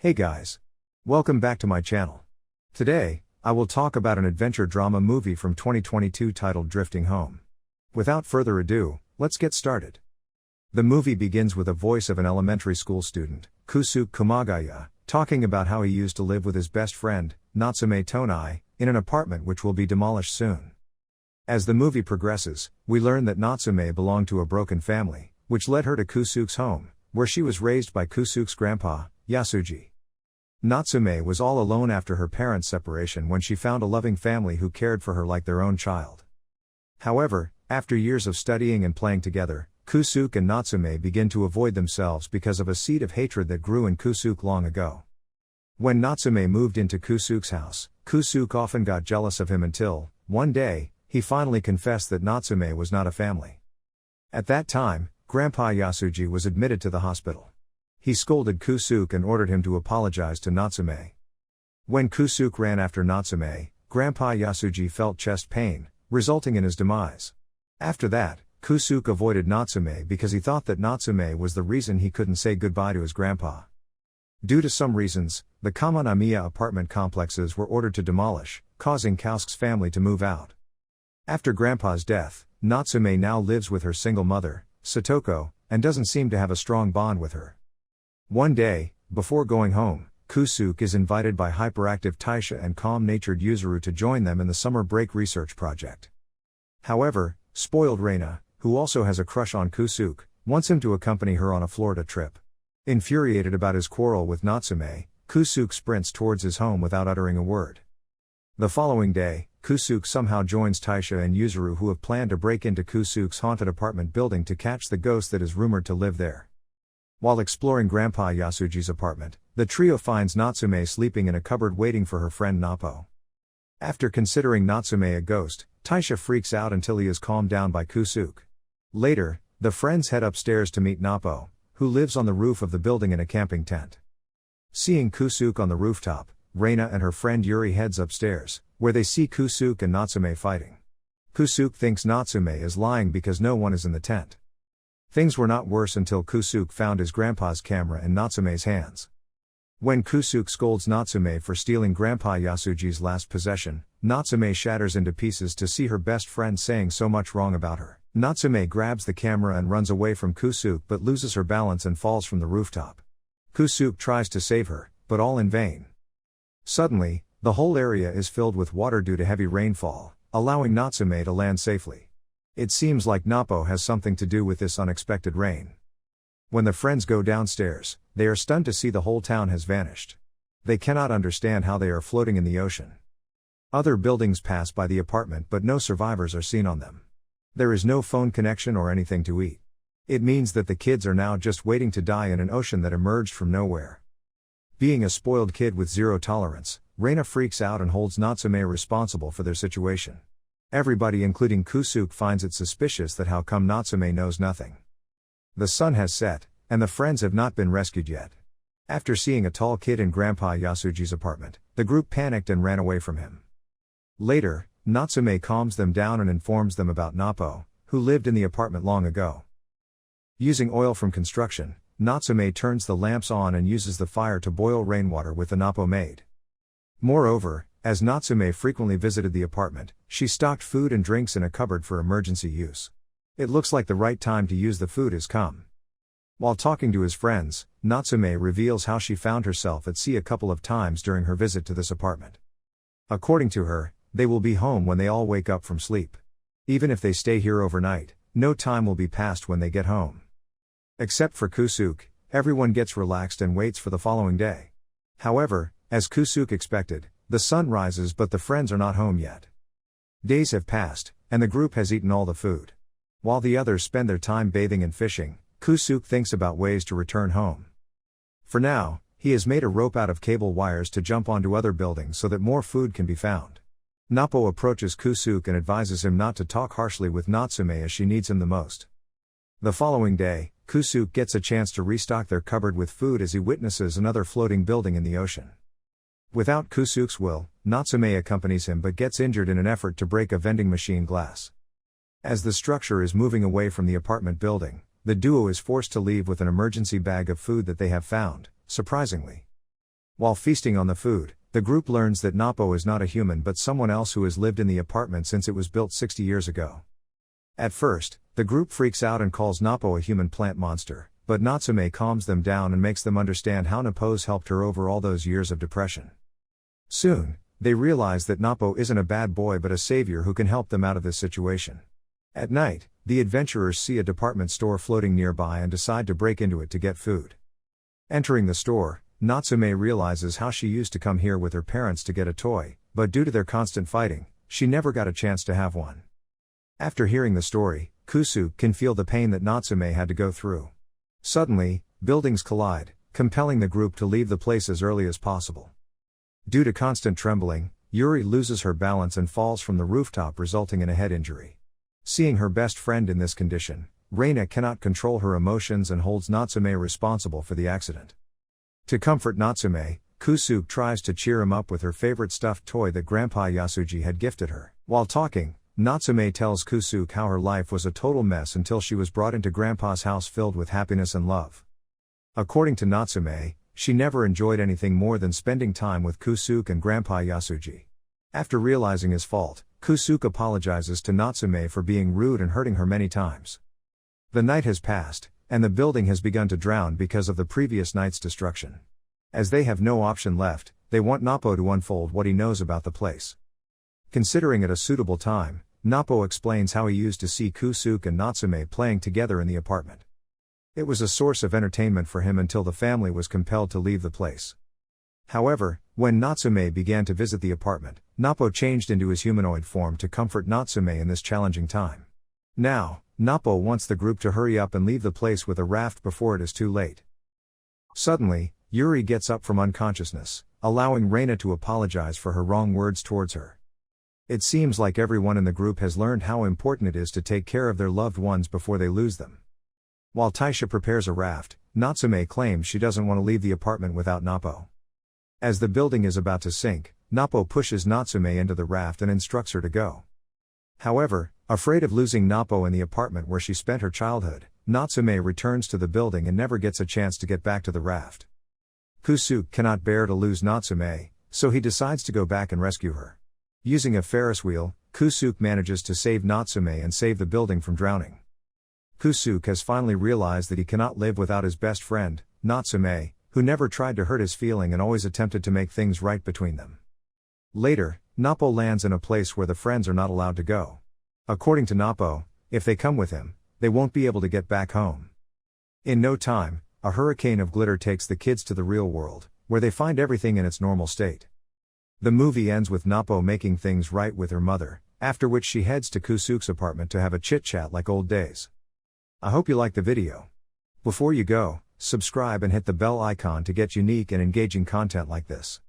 Hey guys. Welcome back to my channel. Today, I will talk about an adventure drama movie from 2022 titled Drifting Home. Without further ado, let's get started. The movie begins with a voice of an elementary school student, Kusuke Kumagaya, talking about how he used to live with his best friend, Natsume Tonai, in an apartment which will be demolished soon. As the movie progresses, we learn that Natsume belonged to a broken family, which led her to Kusuke's home, where she was raised by Kusuke's grandpa, Yasuji. Natsume was all alone after her parents' separation when she found a loving family who cared for her like their own child. However, after years of studying and playing together, Kusuke and Natsume begin to avoid themselves because of a seed of hatred that grew in Kusuke long ago. When Natsume moved into Kusuke's house, Kusuke often got jealous of him until, one day, he finally confessed that Natsume was not a family. At that time, Grandpa Yasuji was admitted to the hospital. He scolded Kusuke and ordered him to apologize to Natsume. When Kusuke ran after Natsume, Grandpa Yasuji felt chest pain, resulting in his demise. After that, Kusuke avoided Natsume because he thought that Natsume was the reason he couldn't say goodbye to his grandpa. Due to some reasons, the Kamanamiya apartment complexes were ordered to demolish, causing Kusuke's family to move out. After Grandpa's death, Natsume now lives with her single mother, Satoko, and doesn't seem to have a strong bond with her. One day, before going home, Kusuke is invited by hyperactive Taisha and calm-natured Yuzuru to join them in the summer break research project. However, spoiled Reina, who also has a crush on Kusuke, wants him to accompany her on a Florida trip. Infuriated about his quarrel with Natsume, Kusuke sprints towards his home without uttering a word. The following day, Kusuke somehow joins Taisha and Yuzuru, who have planned to break into Kusuke's haunted apartment building to catch the ghost that is rumored to live there. While exploring Grandpa Yasuji's apartment, the trio finds Natsume sleeping in a cupboard waiting for her friend Nappo. After considering Natsume a ghost, Taisha freaks out until he is calmed down by Kusuke. Later, the friends head upstairs to meet Nappo, who lives on the roof of the building in a camping tent. Seeing Kusuke on the rooftop, Reina and her friend Yuri heads upstairs, where they see Kusuke and Natsume fighting. Kusuke thinks Natsume is lying because no one is in the tent. Things were not worse until Kusuke found his grandpa's camera in Natsume's hands. When Kusuke scolds Natsume for stealing Grandpa Yasuji's last possession, Natsume shatters into pieces to see her best friend saying so much wrong about her. Natsume grabs the camera and runs away from Kusuke but loses her balance and falls from the rooftop. Kusuke tries to save her, but all in vain. Suddenly, the whole area is filled with water due to heavy rainfall, allowing Natsume to land safely. It seems like Nappo has something to do with this unexpected rain. When the friends go downstairs, they are stunned to see the whole town has vanished. They cannot understand how they are floating in the ocean. Other buildings pass by the apartment but no survivors are seen on them. There is no phone connection or anything to eat. It means that the kids are now just waiting to die in an ocean that emerged from nowhere. Being a spoiled kid with zero tolerance, Reina freaks out and holds Natsume responsible for their situation. Everybody including Kusuke finds it suspicious that how come Natsume knows nothing. The sun has set, and the friends have not been rescued yet. After seeing a tall kid in Grandpa Yasuji's apartment, the group panicked and ran away from him. Later, Natsume calms them down and informs them about Nappo, who lived in the apartment long ago. Using oil from construction, Natsume turns the lamps on and uses the fire to boil rainwater with the Nappo maid. Moreover, as Natsume frequently visited the apartment, she stocked food and drinks in a cupboard for emergency use. It looks like the right time to use the food has come. While talking to his friends, Natsume reveals how she found herself at sea a couple of times during her visit to this apartment. According to her, they will be home when they all wake up from sleep. Even if they stay here overnight, no time will be passed when they get home. Except for Kusuke, everyone gets relaxed and waits for the following day. However, as Kusuke expected, the sun rises but the friends are not home yet. Days have passed, and the group has eaten all the food. While the others spend their time bathing and fishing, Kusuke thinks about ways to return home. For now, he has made a rope out of cable wires to jump onto other buildings so that more food can be found. Nappo approaches Kusuke and advises him not to talk harshly with Natsume as she needs him the most. The following day, Kusuke gets a chance to restock their cupboard with food as he witnesses another floating building in the ocean. Without Kusuke's will, Natsume accompanies him but gets injured in an effort to break a vending machine glass. As the structure is moving away from the apartment building, the duo is forced to leave with an emergency bag of food that they have found, surprisingly. While feasting on the food, the group learns that Nappo is not a human but someone else who has lived in the apartment since it was built 60 years ago. At first, the group freaks out and calls Nappo a human plant monster, but Natsume calms them down and makes them understand how Nappo's helped her over all those years of depression. Soon, they realize that Nappo isn't a bad boy but a savior who can help them out of this situation. At night, the adventurers see a department store floating nearby and decide to break into it to get food. Entering the store, Natsume realizes how she used to come here with her parents to get a toy, but due to their constant fighting, she never got a chance to have one. After hearing the story, Kusuke can feel the pain that Natsume had to go through. Suddenly, buildings collide, compelling the group to leave the place as early as possible. Due to constant trembling, Yuri loses her balance and falls from the rooftop, resulting in a head injury. Seeing her best friend in this condition, Reina cannot control her emotions and holds Natsume responsible for the accident. To comfort Natsume, Kusuke tries to cheer him up with her favorite stuffed toy that Grandpa Yasuji had gifted her. While talking, Natsume tells Kusuke how her life was a total mess until she was brought into Grandpa's house filled with happiness and love. According to Natsume, she never enjoyed anything more than spending time with Kusuke and Grandpa Yasuji. After realizing his fault, Kusuke apologizes to Natsume for being rude and hurting her many times. The night has passed, and the building has begun to drown because of the previous night's destruction. As they have no option left, they want Nappo to unfold what he knows about the place. Considering it a suitable time, Nappo explains how he used to see Kusuke and Natsume playing together in the apartment. It was a source of entertainment for him until the family was compelled to leave the place. However, when Natsume began to visit the apartment, Nappo changed into his humanoid form to comfort Natsume in this challenging time. Now, Nappo wants the group to hurry up and leave the place with a raft before it is too late. Suddenly, Yuri gets up from unconsciousness, allowing Reina to apologize for her wrong words towards her. It seems like everyone in the group has learned how important it is to take care of their loved ones before they lose them. While Taisha prepares a raft, Natsume claims she doesn't want to leave the apartment without Nappo. As the building is about to sink, Nappo pushes Natsume into the raft and instructs her to go. However, afraid of losing Nappo in the apartment where she spent her childhood, Natsume returns to the building and never gets a chance to get back to the raft. Kusuke cannot bear to lose Natsume, so he decides to go back and rescue her. Using a Ferris wheel, Kusuke manages to save Natsume and save the building from drowning. Kusuke has finally realized that he cannot live without his best friend, Natsume, who never tried to hurt his feeling and always attempted to make things right between them. Later, Nappo lands in a place where the friends are not allowed to go. According to Nappo, if they come with him, they won't be able to get back home. In no time, a hurricane of glitter takes the kids to the real world, where they find everything in its normal state. The movie ends with Nappo making things right with her mother, after which she heads to Kusuke's apartment to have a chit-chat like old days. I hope you liked the video. Before you go, subscribe and hit the bell icon to get unique and engaging content like this.